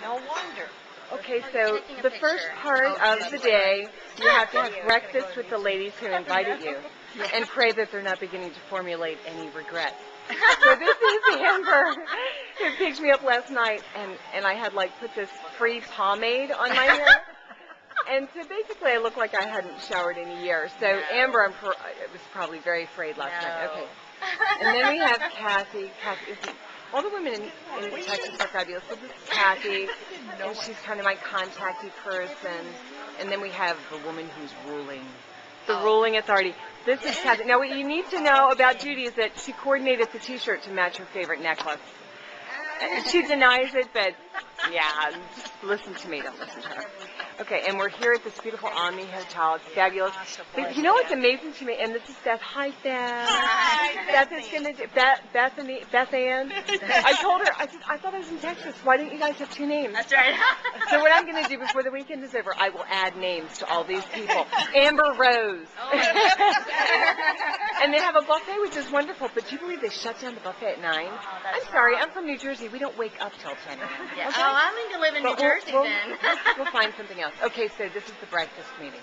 No wonder. Okay, so the first part of the day, you have to have breakfast with the ladies who invited you and pray that they're not beginning to formulate any regrets. So this is Amber, who picked me up last night, and I had like put this free pomade on my hair. And so basically I looked like I hadn't showered in a year. So Amber, I was probably very afraid last night. Okay. And then we have Kathy. All the women in Texas are fabulous. So this is Kathy, and she's kind of my contacty person. And then we have the woman who's ruling, the ruling authority. This is Kathy. Now, what you need to know about Judy is that she coordinated the T-shirt to match her favorite necklace. She denies it, but yeah, just listen to me. Don't listen to her. Okay, and we're here at this beautiful Omni Hotel. It's fabulous. But you know what's amazing to me? And this is Beth. Hi, Beth. Hi. Beth is going to Beth Ann. I told her, I thought I was in Texas. Why didn't you guys have two names? That's right. So what I'm going to do before the weekend is over, I will add names to all these people. Amber Rose. And they have a buffet, which is wonderful. But do you believe they shut down the buffet at 9? I'm sorry, I'm from New Jersey. We don't wake up till 10. Yeah. Okay? Oh, I'm going to live in New Jersey then. We'll find something else. Okay, so this is the breakfast meeting.